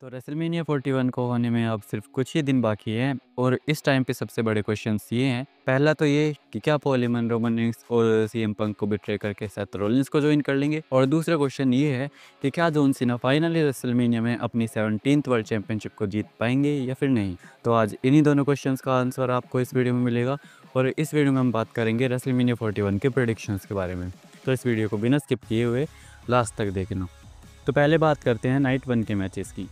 तो रेसलमेनिया 41 को होने में अब सिर्फ कुछ ही दिन बाकी हैं और इस टाइम पे सबसे बड़े क्वेश्चंस ये हैं। पहला तो ये कि क्या पॉल हेमन, रोमन रेंस और सीएम पंक को बिट्रे करके सेथ रॉलिंस को ज्वाइन कर लेंगे, और दूसरा क्वेश्चन ये है कि क्या जॉन सीना फाइनली रेसलमेनिया में अपनी 17th वर्ल्ड चैंपियनशिप को जीत पाएंगे या फिर नहीं। तो आज इन्हीं दोनों क्वेश्चंस का आंसर आपको इस वीडियो में मिलेगा और इस वीडियो में हम बात करेंगे रेसलमेनिया 41 के प्रेडिक्शंस के बारे में। तो इस वीडियो को बिना स्किप किए हुए लास्ट तक देखना। तो पहले बात करते हैं नाइट 1 के मैचेस की।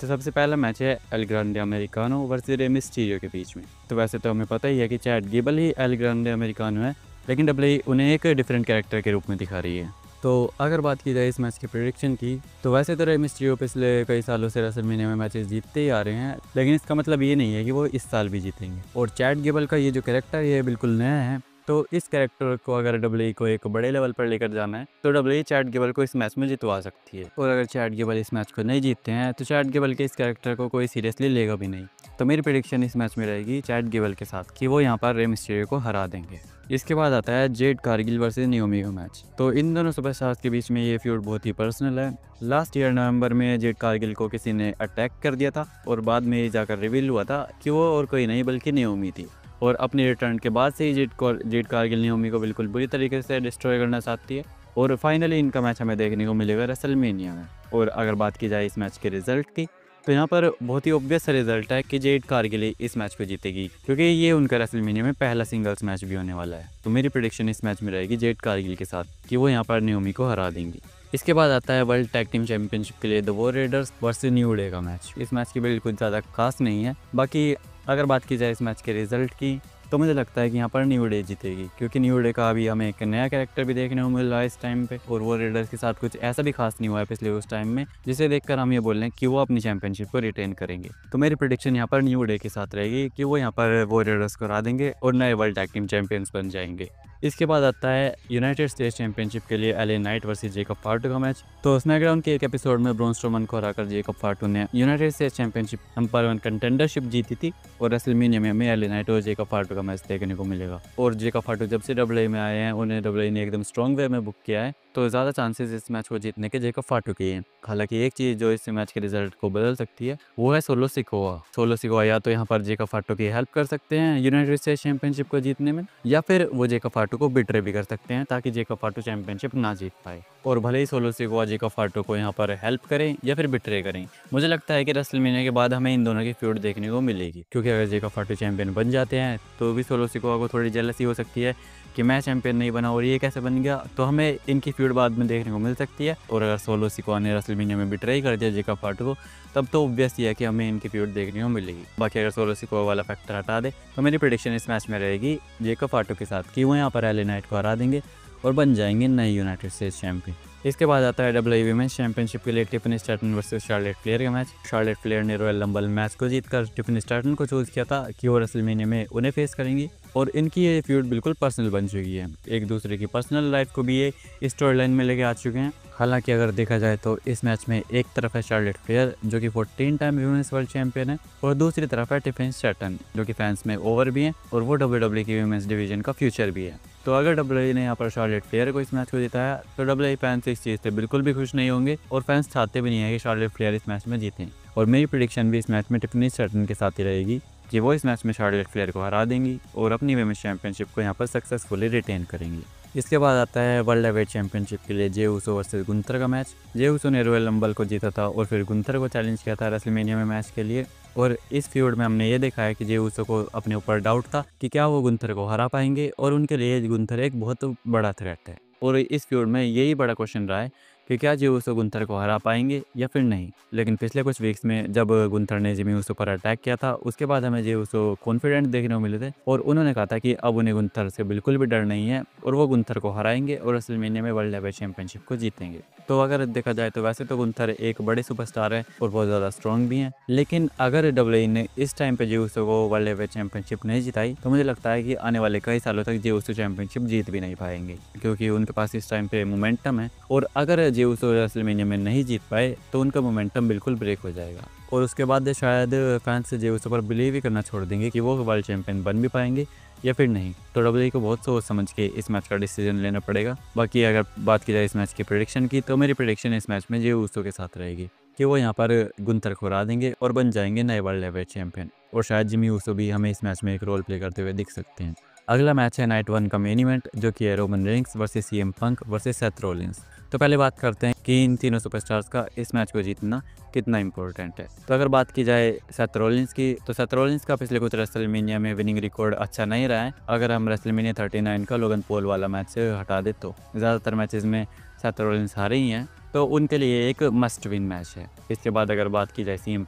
तो सबसे पहला मैच है L Grande americano versus Rey Mysterio के बीच में। तो वैसे तो हमें पता ही है कि चैट गेबल ही एल ग्रांडे अमेरिकानो है, लेकिन डब्ल्यूई उन्हें एक डिफरेंट कैरेक्टर के रूप में दिखा रही है। तो अगर बात की जाए इस मैच की प्रेडिक्शन की, तो वैसे तो रे मिस्टीरियो पिछले कई सालों से रेसलमेनिया में मैचेस जीतते ही आ रहे हैं, लेकिन इसका मतलब ये नहीं है कि वो इस साल भी जीतेंगे। और चैट गेबल का ये जो कैरेक्टर है ये बिल्कुल नया है, तो इस कैरेक्टर को अगर डब्ल्यूई को एक बड़े लेवल पर लेकर जाना है तो डब्ल्यूई चैट गेबल को इस मैच में जितवा सकती है। और अगर चैट गेबल इस मैच को नहीं जीतते हैं तो चैट गेबल के इस कैरेक्टर को कोई सीरियसली लेगा भी नहीं। तो मेरी प्रेडिक्शन इस मैच में रहेगी चैट गेबल के साथ कि वो यहाँ पर रे मिस्टीरियो को हरा देंगे। इसके बाद आता है जेड कारगिल वर्सेस नियोमी का मैच। तो इन दोनों सुपरस्टार्स के बीच में ये फ्यूड बहुत ही पर्सनल है। लास्ट ईयर नवंबर में जेड कारगिल को किसी ने अटैक कर दिया था और बाद में ये जाकर रिवील हुआ था कि वो और कोई नहीं बल्कि नियोमी थी। और अपने रिटर्न के बाद से ही जेड कारगिल नियोमी को बिल्कुल बुरी तरीके से डिस्ट्रॉय करना चाहती है। और फाइनली इनका मैच हमें देखने को मिलेगा रेसलमेनिया में। और अगर बात की जाए इस मैच के रिजल्ट की, तो यहाँ पर बहुत ही ऑब्वियस रिजल्ट है कि जेड कारगिल इस मैच को जीतेगी, क्योंकि ये उनका रेसलमेनिया में पहला सिंगल्स मैच भी होने वाला है। तो मेरी प्रेडिक्शन इस मैच में रहेगी जेड कारगिल के साथ कि वो यहाँ पर नियोमी को हरा देंगी। इसके बाद आता है वर्ल्ड टैग टीम चैंपियनशिप के लिए the war readers versus new day का मैच। इस मैच की बिल्कुल ज़्यादा खास नहीं है। बाकी अगर बात की जाए इस मैच के रिजल्ट की, तो मुझे लगता है कि यहाँ पर न्यू डे जीतेगी, क्योंकि न्यू डे का अभी हमें एक नया कैरेक्टर भी देखने को मिल रहा है इस टाइम पे, और वो रेडर्स के साथ कुछ ऐसा भी खास नहीं हुआ है पिछले उस टाइम में जिसे देखकर हम ये बोल रहे हैं कि वो अपनी चैंपियनशिप को रिटेन करेंगे। तो मेरी प्रेडिक्शन यहाँ पर न्यू डे के साथ रहेगी कि वो यहाँ पर वो रेडर्स को हरा देंगे और नए वर्ल्ड टैग टीम चैंपियंस बन जाएंगे। इसके बाद आता है यूनाइटेड स्टेट्स चैंपियनशिप के लिए एले नाइट वर्सेस जेकब फार्टू का मैच। तो स्मैकडाउन के एक एपिसोड में ब्रॉन स्ट्रोमन को हराकर जेकब फार्टू ने United states championship number 1 contendership जीती थी, और रेसलमेनिया में हमें एले नाइट और जेकब फार्टू का मैच देखने को मिलेगा। और जेकब फार्टू जब से डब्ल्यूई में आए हैं उन्हें डब्ल्यूई ने एकदम स्ट्रॉन्ग वे में बुक किया है, तो ज़्यादा चांसेस इस मैच को जीतने के जेकब फार्टू के हैं। हालांकि एक चीज़ जो इस मैच के रिजल्ट को बदल सकती है वो है सोलो सिकोआ या तो यहाँ पर जेकब फार्टू की हेल्प कर सकते हैं यूनाइटेड स्टेट्स चैंपियनशिप को जीतने में, या फिर वो जेकब फार्टू को बिट्रे भी कर सकते हैं ताकि जेकब फार्टू चैंपियनशिप ना जीत पाए। और भले ही सोलो सिकोआ जेकब फार्टू को यहाँ पर हेल्प करें या फिर बिट्रे करें, मुझे लगता है कि रेसलमेनिया के बाद हमें इन दोनों की फ्यूड देखने को मिलेगी, क्योंकि अगर जेकब फार्टू चैंपियन बन जाते हैं तो भी सोलो सिकोआ को थोड़ी जेलसी हो सकती है कि मैं चैंपियन नहीं बना और ये कैसे बन गया, तो हमें इनकी फ्यूड बाद में देखने को मिल सकती है। और अगर सोलो सिकोआ ने रेसलमेनिया में बिट्रे कर दिया जेकब फार्टू को, तब तो ऑब्वियस ही है कि हमें इनकी फ्यूड देखने को मिलेगी। बाकी अगर सोलो सिकोआ वाला फैक्टर हटा दे तो मेरी प्रेडिक्शन इस मैच में रहेगी जेकब फार्टू के साथ कि वो यहाँ पर एले नाइट को हरा देंगे और बन जाएंगे नए यूनाइटेड स्टेट्स चैंपियन। इसके बाद आता है डब्ल्यूई वीमेंस चैंपियनशिप के लिए Tiffany Staten versus Charlotte Flair का मैच। शार्लेट फ्लेयर ने रॉयल रंबल मैच को जीतकर टिफनी स्टैटन को चूज किया था कि वो रेसलमेनिया में उन्हें फेस करेंगी, और इनकी ये फ्यूड बिल्कुल पर्सनल बन चुकी है। एक दूसरे की पर्सनल लाइफ को भी ये स्टोरी लाइन में लेके आ चुके हैं। हालांकि अगर देखा जाए तो इस मैच में एक तरफ है शार्लेट फ्लेयर जो कि 14 टाइम वीमेंस वर्ल्ड चैंपियन है, और दूसरी तरफ है टिफनी स्टैटन जो कि फैंस में ओवर भी है और वो डब्ल्यूडब्ल्यूई की वीमेंस डिवीजन का फ्यूचर भी है। तो अगर डब्ल्यूई ने यहाँ पर शार्लेट फ्लेयर को इस मैच को जिताया तो डब्ल्यूई फैंस इस चीज़ से बिल्कुल भी खुश नहीं होंगे, और फैंस चाहते भी नहीं है कि शार्लेट फ्लेयर इस मैच में जीतें। और मेरी प्रेडिक्शन भी इस मैच में टिफनी स्टैटन के साथ ही रहेगी कि वो इस मैच में शार्लेट फ्लेयर को हरा देंगी और अपनी वीमेंस चैंपियनशिप को यहाँ पर सक्सेसफुली रिटेन करेंगी। इसके बाद आता है वर्ल्ड हेवीवेट चैंपियनशिप के लिए जे ऊसो वर्सेस गुंथर का मैच। जे ऊसो ने रॉयल रंबल को जीता था और फिर गुंथर को चैलेंज किया था रेसलमेनिया में मैच के लिए, और इस फ्यूड में हमने ये देखा है कि जे ऊसो को अपने ऊपर डाउट था कि क्या वो गुंथर को हरा पाएंगे, और उनके लिए गुंथर एक बहुत बड़ा थ्रेट है। और इस फ्यूड में यही बड़ा क्वेश्चन रहा है कि क्या जे ऊसो गुंथर को हरा पाएंगे या फिर नहीं। लेकिन पिछले कुछ वीक्स में जब गुंथर ने जिमी ऊसो पर अटैक किया था उसके बाद हमें जे ऊसो कॉन्फिडेंट देखने को मिले थे, और उन्होंने कहा था कि अब उन्हें गुंथर से बिल्कुल भी डर नहीं है और वो गुंथर को हराएंगे और रेसलमेनिया में वर्ल्ड हेवीवेट चैंपियनशिप को जीतेंगे। तो अगर देखा जाए तो वैसे तो गुंथर एक बड़े सुपरस्टार है और बहुत ज़्यादा स्ट्रॉन्ग भी हैं, लेकिन अगर डब्ल्यूई ने इस टाइम पे जे ऊसो को वर्ल्ड हेवीवेट चैंपियनशिप नहीं जिताई तो मुझे लगता है कि आने वाले कई सालों तक जे ऊसो चैंपियनशिप जीत भी नहीं पाएंगे, क्योंकि उनके पास इस टाइम पे मोमेंटम है। और अगर जे ऊसो रेसलमेनिया में नहीं जीत पाए तो उनका मोमेंटम बिल्कुल ब्रेक हो जाएगा, और उसके बाद शायद फैंस जे ऊसो पर बिलीव ही करना छोड़ देंगे कि वो वर्ल्ड चैंपियन बन भी पाएंगे या फिर नहीं। तो डब्ल्यूई को बहुत सोच समझ के इस मैच का डिसीजन लेना पड़ेगा। बाकी अगर बात की जाए इस मैच की प्रेडिक्शन की, तो मेरी प्रेडिक्शन इस मैच में जे ऊसो के साथ रहेगी कि वो यहाँ पर गुंथर को हरा देंगे और बन जाएंगे नए वर्ल्ड हेवीवेट चैंपियन। और शायद जिमी ऊसो भी हमें इस मैच में एक रोल प्ले करते हुए दिख सकते हैं। अगला मैच है नाइट 1 का मेन इवेंट, जो कि है Roman Reigns versus CM Punk versus Seth Rollins. तो पहले बात करते हैं कि इन तीनों सुपरस्टार्स का इस मैच को जीतना कितना इंपॉर्टेंट है। तो अगर बात की जाए सेथ रॉलिंस की, तो सेथ रॉलिंस का पिछले कुछ रेसलमेनिया में विनिंग रिकॉर्ड अच्छा नहीं रहा है। अगर हम रेसलमेनिया 39 का लोगन पॉल वाला मैच से हटा दे तो ज़्यादातर मैचेस में सेथ रॉलिंस हारे ही हैं, तो उनके लिए एक मस्ट विन मैच है। इसके बाद अगर बात की जाए सीएम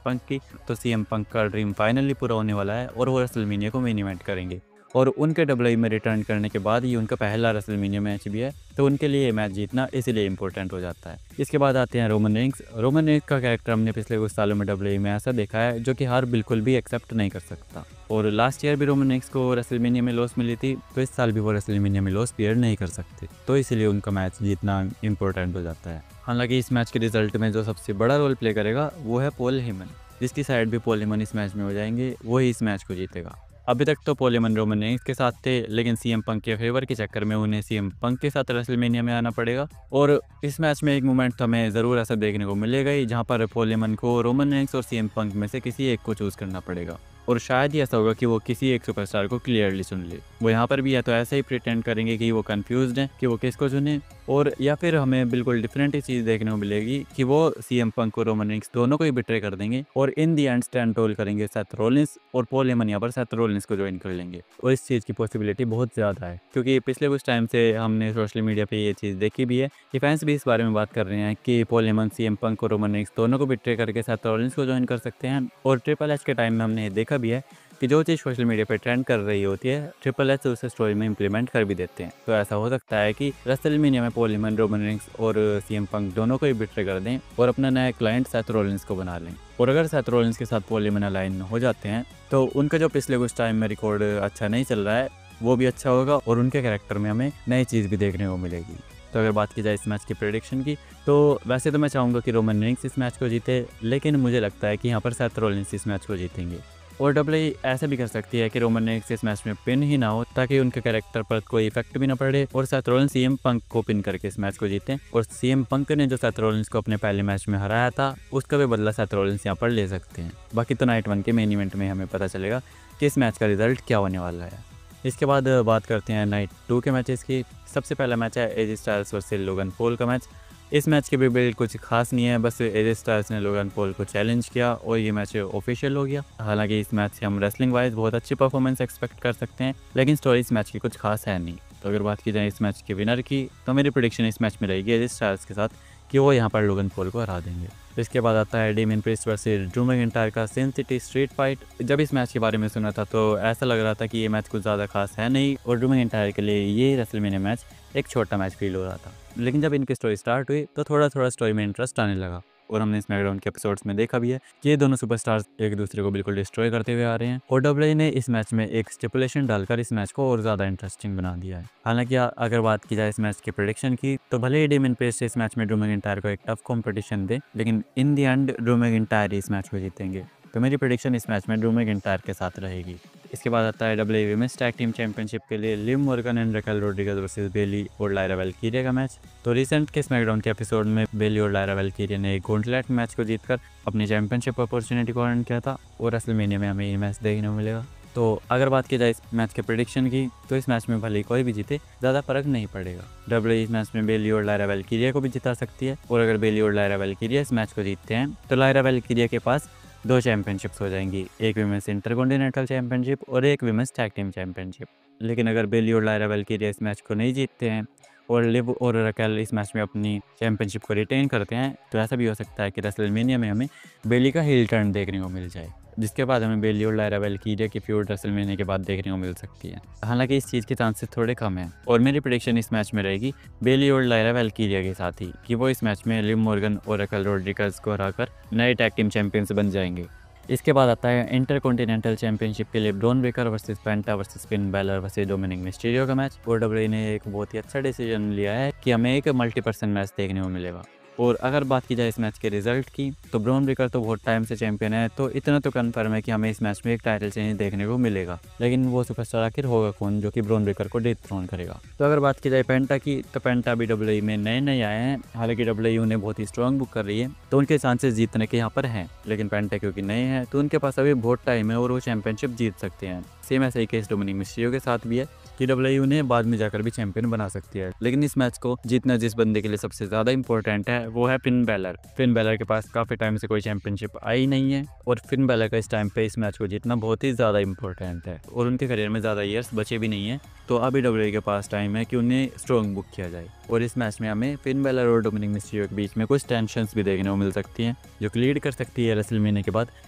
पंक की, तो सीएम पंक का ड्रीम फाइनली पूरा होने वाला है और वो रेसलमेनिया को मेन इवेंट करेंगे। और उनके डब्ल्यूडब्ल्यूई में रिटर्न करने के बाद ये उनका पहला रेसलमेनिया मैच भी है, तो उनके लिए ये मैच जीतना इसीलिए इंपॉर्टेंट हो जाता है। इसके बाद आते हैं रोमन रेंस। रोमन रेंस का कैरेक्टर हमने पिछले कुछ सालों में डब्ल्यूडब्ल्यूई में ऐसा देखा है जो कि हार बिल्कुल भी एक्सेप्ट नहीं कर सकता। और लास्ट ईयर भी रोमन रेंस को रेसलमेनिया में लॉस मिली थी, तो इस साल भी वो रेसलमेनिया में लॉस बियर नहीं कर सकते, तो इसीलिए उनका मैच जीतना इंपॉर्टेंट हो जाता है। हालांकि इस मैच के रिजल्ट में जो सबसे बड़ा रोल प्ले करेगा वो है पॉल हेमन। जिसकी साइड भी पॉल हेमन इस मैच में हो जाएंगे, वही इस मैच को जीतेगा। अभी तक तो पॉल हेमन रोमन रेंस के साथ थे, लेकिन सीएम पंक के फेवर के चक्कर में उन्हें सीएम पंक के साथ रेसलमेनिया में आना पड़ेगा। और इस मैच में एक मोमेंट तो हमें ज़रूर ऐसा देखने को मिलेगा ही, जहां पर पॉल हेमन को रोमन रेंस और सीएम पंक में से किसी एक को चूज़ करना पड़ेगा। और शायद ही ऐसा होगा कि वो किसी एक सुपरस्टार को क्लियरली चुन ले। वो यहाँ पर भी या तो ऐसे ही प्रिटेंड करेंगे कि वो कंफ्यूज्ड हैं कि वो किसको चुने, और या फिर हमें बिल्कुल डिफरेंट ही चीज़ देखने को मिलेगी कि वो सीएम पंक और रोमन रेंस दोनों को ही बिट्रे कर देंगे और इन दी एंड स्टैंड टोल करेंगे सेथ रॉलिंस, और पॉल हेमन यहाँ पर सेथ रॉलिंस को ज्वाइन कर लेंगे। और इस चीज़ की पॉसिबिलिटी बहुत ज़्यादा है, क्योंकि पिछले कुछ टाइम से हमने सोशल मीडिया पर ये चीज़ देखी भी है कि फैंस भी इस बारे में बात कर रहे हैं कि पॉल हेमन सीएम पंक और रोमन रेंस दोनों को बिट्रे करके सेथ रॉलिंस को ज्वाइन कर सकते हैं। और ट्रिपल एच के टाइम में हमने देखा भी है कि जो चीज़ सोशल मीडिया पे ट्रेंड कर रही होती है, ट्रिपल एच उसे स्टोरी में इंप्लीमेंट कर भी देते हैं। तो ऐसा हो सकता है कि रेसलमेनिया में पॉल हेमन, रोमन रेंस और सीएम पंक दोनों को ही बिट्रे कर दें और अपना नया क्लाइंट सेथ रॉलिंस को बना लें। और अगर सेथ रॉलिंस के साथ पॉल हेमन अलाइन हो जाते हैं, तो उनका जो पिछले कुछ टाइम में रिकॉर्ड अच्छा नहीं चल रहा है, वो भी अच्छा होगा और उनके कैरेक्टर में हमें नई चीज़ भी देखने को मिलेगी। तो अगर बात की जाए इस मैच की प्रेडिक्शन की, तो वैसे तो मैं चाहूँगा कि रोमन रेंस इस मैच को जीते, लेकिन मुझे लगता है कि यहाँ पर सेथ रॉलिंस इस मैच को जीतेंगे। और डब्ल्यूडब्ल्यूई ऐसा भी कर सकती है कि रोमन रेंस इस मैच में पिन ही ना हो, ताकि उनके कैरेक्टर पर कोई इफेक्ट भी ना पड़े, और सेथ रॉलिंस सीएम पंक को पिन करके इस मैच को जीतें। और सीएम पंक ने जो सेथ रॉलिंस को अपने पहले मैच में हराया था, उसका भी बदला सेथ रॉलिंस यहाँ पर ले सकते हैं। बाकी तो नाइट 1 के मेन इवेंट में हमें पता चलेगा कि इस मैच का रिजल्ट क्या होने वाला है। इसके बाद बात करते हैं नाइट 2 के मैचेस की। सबसे पहला मैच है AJ Styles versus Logan Paul का मैच। इस मैच के भी बिल्ड कुछ खास नहीं है, बस एजे स्टाइल्स ने लोगन पॉल को चैलेंज किया और ये मैच ऑफिशियल हो गया। हालांकि इस मैच से हम रेसलिंग वाइज बहुत अच्छी परफॉर्मेंस एक्सपेक्ट कर सकते हैं, लेकिन स्टोरी इस मैच की कुछ खास है नहीं। तो अगर बात की जाए इस मैच के विनर की, तो मेरी प्रेडिक्शन इस मैच में रहेगी एजे स्टाइल्स के साथ कि वो यहाँ पर लोगन पॉल को हरा देंगे। इसके बाद आता है Damien priest versus Drew McIntyre का सिन सिटी स्ट्रीट फाइट। जब इस मैच के बारे में सुना था तो ऐसा लग रहा था कि ये मैच कुछ ज़्यादा खास है नहीं, और ड्रू मैकिंटायर के लिए ये रेसलमेनिया मैच एक छोटा मैच फील हो रहा था। लेकिन जब इनकी स्टोरी स्टार्ट हुई तो थोड़ा थोड़ा स्टोरी में इंटरेस्ट आने लगा, और हमने स्मैकडाउन के एपिसोड्स में देखा भी है कि ये दोनों सुपरस्टार्स एक दूसरे को बिल्कुल डिस्ट्रॉय करते हुए आ रहे हैं। और डब्ल्यूडब्ल्यूई ने इस मैच में एक स्टिपुलेशन डालकर इस मैच को और ज़्यादा इंटरेस्टिंग बना दिया है। हालांकि अगर बात की जाए इस मैच की प्रेडिक्शन की, तो भले ही डेमियन प्रीस्ट इस मैच में ड्रू मैकिंटायर को एक टफ कॉम्पिटिशन दे, लेकिन इन दी एंड ड्रू मैकिंटायर इस मैच को जीतेंगे। तो मेरी प्रेडिक्शन इस मैच में ड्रू मैकिंटायर के साथ रहेगी। इसके बाद आता है WWE women's tag team championship के लिए Liv Morgan and Raquel Rodriguez versus Bayley और लायरा वेल्किरिया का मैच। तो रिसेंट के स्मैकडाउन के एपिसोड में बेली और लायरा वेल्किरिया ने एक गॉन्टलेट मैच को जीतकर अपनी चैंपियनशिप अपॉर्चुनिटी को अर्न किया था, और रेसलमेनिया में हमें ये मैच देखने को मिलेगा। तो अगर बात की जाए इस मैच के प्रेडिक्शन की, तो इस मैच में भले कोई भी जीते ज़्यादा फर्क नहीं पड़ेगा। डब्ल्यूडब्ल्यूई इस मैच में बेली और लायरा वेल्किरिया को भी जिता सकती है, और अगर बेली और लायरा वेल्किरिया इस मैच को जीतते हैं, तो लायरा वेल्किरिया के पास 2 चैंपियनशिप्स हो जाएंगी, एक विमेंस इंटरकॉन्टिनेंटल चैंपियनशिप और एक विमेंस टैग टीम चैंपियनशिप। लेकिन अगर बेली और लायरा वेल्किरिया इस मैच को नहीं जीतते हैं और लिव और रैकेल इस मैच में अपनी चैंपियनशिप को रिटेन करते हैं, तो ऐसा भी हो सकता है कि रेसलमेनिया में हमें बेली का हील टर्न देखने को मिल जाए, जिसके बाद हमें बेली और लायरा वेल्किरिया की फ्यूड रेसलमेनिया के बाद देखने को मिल सकती है। हालांकि इस चीज़ के चांसेस थोड़े कम हैं, और मेरी प्रेडिक्शन इस मैच में रहेगी बेली और लायरा वेल्किरिया के साथ ही कि वो इस मैच में लिव मॉर्गन और रैकेल रोड्रिगेज को हराकर नए टैग टीम चैंपियंस बन जाएंगे। इसके बाद आता है इंटरकॉन्टिनेंटल चैंपियनशिप के लिए Bron Breakker versus Penta versus Finn Balor versus Dominik Mysterio का मैच। और डब्ल्यूडब्ल्यूई ने एक बहुत ही अच्छा डिसीजन लिया है कि हमें एक मल्टी पर्सन मैच देखने को मिलेगा। और अगर बात की जाए इस मैच के रिजल्ट की, तो ब्रॉन ब्रेकर तो बहुत टाइम से चैंपियन है, तो इतना तो कन्फर्म है कि हमें इस मैच में एक टाइटल चेंज देखने को मिलेगा। लेकिन वो सुपरस्टार आखिर होगा कौन जो कि ब्रॉन ब्रेकर को डिथ्रोन करेगा। तो अगर बात की जाए पेंटा की, तो पेंटा भी WWE में नए नए आए हैं, हालांकि WWE उन्हें बहुत ही स्ट्रॉन्ग बुक कर रही है, तो उनके चांसेस जीतने के यहाँ पर हैं। लेकिन पेंटा क्योंकि नए हैं तो उनके पास अभी बहुत टाइम है और वो चैंपियनशिप जीत सकते हैं। सेम ऐसा ही केस डोमिनिक मिस्टीरियो के साथ भी है कि WWE उन्हें बाद में जाकर भी चैंपियन बना सकती है। लेकिन इस मैच को जीतना जिस बंदे के लिए सबसे ज़्यादा इंपॉर्टेंट है वो है फिन बैलर। फिन बैलर के पास काफ़ी टाइम से कोई चैंपियनशिप आई नहीं है और फिन बैलर का इस टाइम पे इस मैच को जीतना बहुत ही ज़्यादा इंपॉर्टेंट है और उनके करियर में ज़्यादा ईयर्स बचे भी नहीं है, तो अभी WWE के पास टाइम है कि उन्हें स्ट्रॉन्ग बुक किया जाए। और इस मैच में हमें फिन बैलर और डोमिनिक मिस्टीरियो के बीच में कुछ टेंशंस भी देखने को मिल सकती हैं, जो कि लीड कर सकती है रेसलमेनिया के बाद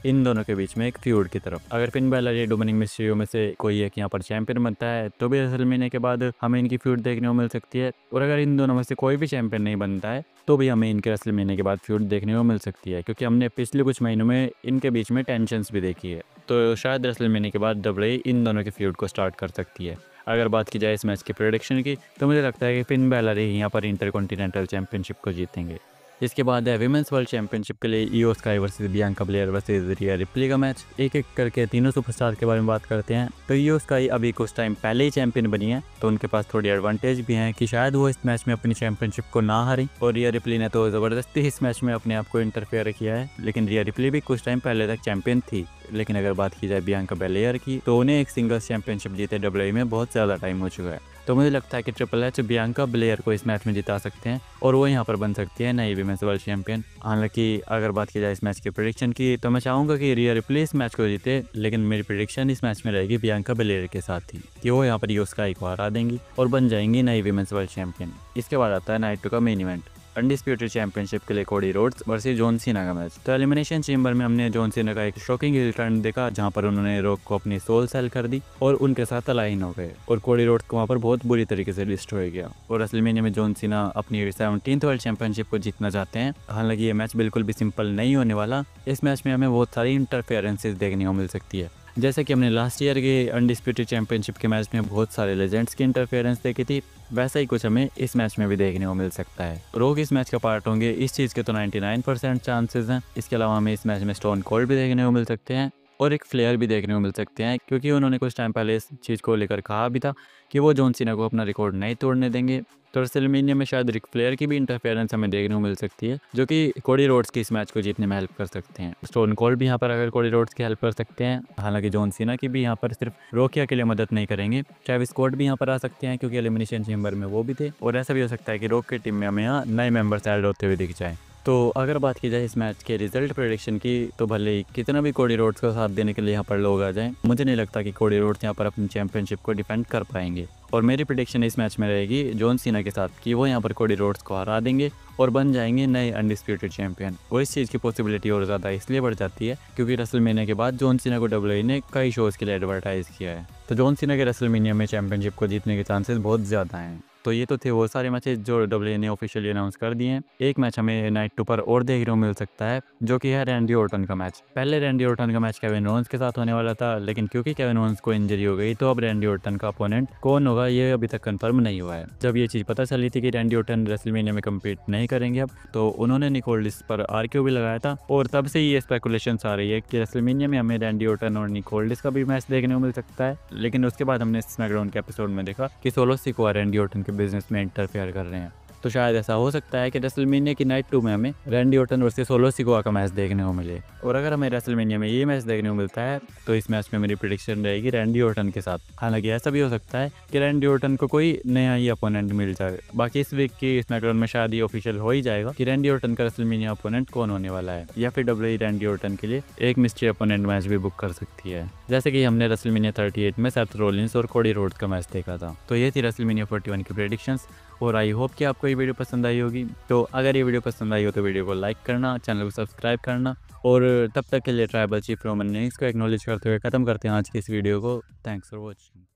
इन दोनों के बीच में एक फ्यूड की तरफ। अगर फिन बैलर या डोमिनिक मिस्टीरियो में से कोई एक यहाँ पर चैंपियन बनता है तो भी रेसलमेनिया के बाद हमें इनकी फ्यूड देखने को मिल सकती है, और अगर इन दोनों में से कोई भी चैंपियन नहीं बनता है तो भी हमें इनके रेसलमेनिया के बाद फ्यूड देखने को मिल सकती है, क्योंकि हमने पिछले कुछ महीनों में इनके बीच में टेंशंस भी देखी है। तो शायद रेसलमेनिया के बाद WWE इन दोनों के फ्यूड को स्टार्ट कर सकती है। अगर बात की जाए इस मैच की प्रेडिक्शन की, तो मुझे लगता है कि फिन बैलर ही यहाँ पर इंटरकॉन्टिनेंटल चैंपियनशिप को जीतेंगे। इसके बाद है विमेंस वर्ल्ड चैंपियनशिप के लिए इयो sky versus Bianca Blair versus रिया रिप्ली का मैच। एक एक करके तीनों सुपरस्टार के बारे में बात करते हैं। तो इयो स्काई अभी कुछ टाइम पहले ही चैंपियन बनी है, तो उनके पास थोड़ी एडवांटेज भी है कि शायद वो इस मैच में अपनी चैंपियनशिप को ना हारें। और रिया रिप्ली ने तो ज़बरदस्ती इस मैच में अपने आप को इंटरफेयर किया है, लेकिन रिया रिप्ली भी कुछ टाइम पहले तक चैंपियन थी। लेकिन अगर बात की जाए बियांका बेलेयर की, तो उन्हें एक सिंगल्स चैंपियनशिप जीते WWE में बहुत ज़्यादा टाइम हो चुका है। तो मुझे लगता है कि ट्रिपल एच बियांका बेलेयर को इस मैच में जिता सकते हैं और वो यहाँ पर बन सकती है नई विमेंस वर्ल्ड चैंपियन। हालांकि अगर बात की जाए इस मैच की प्रेडिक्शन की, तो मैं चाहूँगा कि रिया रिप्ली इस मैच को जीते, लेकिन मेरी प्रेडिक्शन इस मैच में रहेगी बियांका बेलेयर के साथ ही कि वो यहाँ पर इयो स्काई को हरा देंगी और बन जाएंगी नई विमेंस वर्ल्ड चैंपियन। इसके बाद आता है नाइट 2 का मेन इवेंट, अनडिस्प्यूटेड चैंपियनशिप के लिए Cody Rhodes versus John Cena का मैच। तो एलिमिनेशन चेंबर में हमने जॉन सीना का एक शॉकिंग रिटर्न देखा, जहां पर उन्होंने रॉक को अपनी सोल सेल कर दी और उनके साथ अलाइन हो गए और कोडी रोड्स को वहां पर बहुत बुरी तरीके से डिस्ट्रॉय किया। और रेसलमेनिया में जॉन सीना अपनी 17th वर्ल्ड चैंपियनशिप को जीतना चाहते हैं। हालांकि ये मैच बिल्कुल भी सिंपल नहीं होने वाला। इस मैच में हमें बहुत सारी इंटरफेरेंसेस देखने को मिल सकती है, जैसे कि हमने लास्ट ईयर के अनडिस्प्यूटेड चैंपियनशिप के मैच में बहुत सारे लेजेंड्स की इंटरफेरेंस देखी थी, वैसा ही कुछ हमें इस मैच में भी देखने को मिल सकता है। रोग इस मैच का पार्ट होंगे, इस चीज़ के तो 99% चांसेस हैं। इसके अलावा हमें इस मैच में स्टोन कोल्ड भी देखने को मिल सकते हैं और एक फ्लेयर भी देखने को मिल सकते हैं, क्योंकि उन्होंने कुछ टाइम पहले इस चीज़ को लेकर कहा भी था कि वो जॉन सीना को अपना रिकॉर्ड नहीं तोड़ने देंगे। तो रेसलमेनिया में शायद रिक फ्लेयर की भी इंटरफेरेंस हमें देखने को मिल सकती है, जो कि कोडी रोड्स की इस मैच को जीतने में हेल्प कर सकते हैं। स्टोन कोल्ड भी यहाँ पर अगर कोडी रोड्स की हेल्प कर सकते हैं। हालांकि जॉन सीना की भी यहाँ पर सिर्फ रोकिया के लिए मदद नहीं करेंगे, ट्रेविस स्कॉट भी यहाँ पर आ सकते हैं, क्योंकि एलिमिनेशन चेंबर में वो भी थे। और ऐसा भी हो सकता है कि रॉक की टीम में हमें यहाँ नए मेंबर्स ऐड होते हुए दिख जाए। तो अगर बात की जाए इस मैच के रिजल्ट प्रेडिक्शन की, तो भले ही कितना भी कोडी रोड्स का साथ देने के लिए यहाँ पर लोग आ जाएं, मुझे नहीं लगता कि कोडी रोड्स यहाँ पर अपनी चैंपियनशिप को डिफेंड कर पाएंगे। और मेरी प्रेडिक्शन इस मैच में रहेगी जॉन सीना के साथ कि वो यहाँ पर कोडी रोड्स को हरा देंगे और बन जाएंगे नए अनडिस्प्यूटेड चैंपियन। और इस चीज़ की पॉसिबिलिटी और ज़्यादा इसलिए बढ़ जाती है क्योंकि रेसलमेनिया के बाद जॉन सीना को WWE ने कई शोज़ के लिए एडवर्टाइज किया है, तो जॉन सीना के रेसलमेनिया में चैंपियनशिप को जीतने के चांसेस बहुत ज़्यादा हैं। तो ये तो थे वो सारे मैचेस जो WWE ने ऑफिशियली अनाउंस कर दिए हैं। एक मैच हमें नाइट 2 पर और देखने को मिल सकता है, जो कि है रैंडी ऑर्टन का मैच। पहले रैंडी ऑर्टन का मैच केविन ओवेंस के साथ होने वाला था, लेकिन क्योंकि केविन ओवेंस को इंजरी हो गई, तो अब रैंडी ऑर्टन का अपोनेंट कौन होगा ये अभी तक कंफर्म नहीं हुआ है। जब ये चीज़ पता चली थी कि रैंडी ऑर्टन रेसलमेनिया में कम्पीट नहीं करेंगे अब, तो उन्होंने निक होल्डिस पर आरक्यू भी लगाया था, और तब से ये स्पेकुलेशंस आ रही है कि रेसलमेनिया में हमें रैंडी ऑर्टन और निक होल्डिस का भी मैच देखने को मिल सकता है। लेकिन उसके बाद हमने स्मैकडाउन के एपिसोड में देखा कि सोलो सिकोआ रैंडी ऑर्टन के बिजनेस में इंटरफेयर कर रहे हैं। तो शायद ऐसा हो सकता है कि रेसलमेनिया की नाइट 2 में हमें Randy Orton versus solo Sikoa का मैच देखने को मिले। और अगर हमें रेसलमेनिया में ये मैच देखने को मिलता है, तो इस मैच में मेरी प्रेडिक्शन रहेगी रैंडी ऑर्टन के साथ। हालांकि ऐसा भी हो सकता है कि रैंडी ऑर्टन को कोई नया ही अपोनेंट मिल जाए। बाकी इस वीक की स्मैकडाउन में शायद ये ऑफिशियल हो ही जाएगा कि रैंडी ऑर्टन का रेसलमेनिया अपोनेंट कौन होने वाला है, या फिर WWE रैंडी ऑर्टन के लिए एक मिस्ट्री अपोनेंट मैच भी बुक कर सकती है, जैसे कि हमने रेसलमेनिया 38 में सेथ रोलिंस और कोडी रोड्स का मैच देखा था। तो ये थी रेसलमेनिया 41 की प्रेडिक्शंस, और आई होप कि आपको ये वीडियो पसंद आई होगी। तो अगर ये वीडियो पसंद आई हो तो वीडियो को लाइक करना, चैनल को सब्सक्राइब करना, और तब तक के लिए ट्राइबल चीफ रोमन रेंस को एक्नॉलेज करते हुए ख़त्म करते हैं आज की इस वीडियो को। Thanks for watching.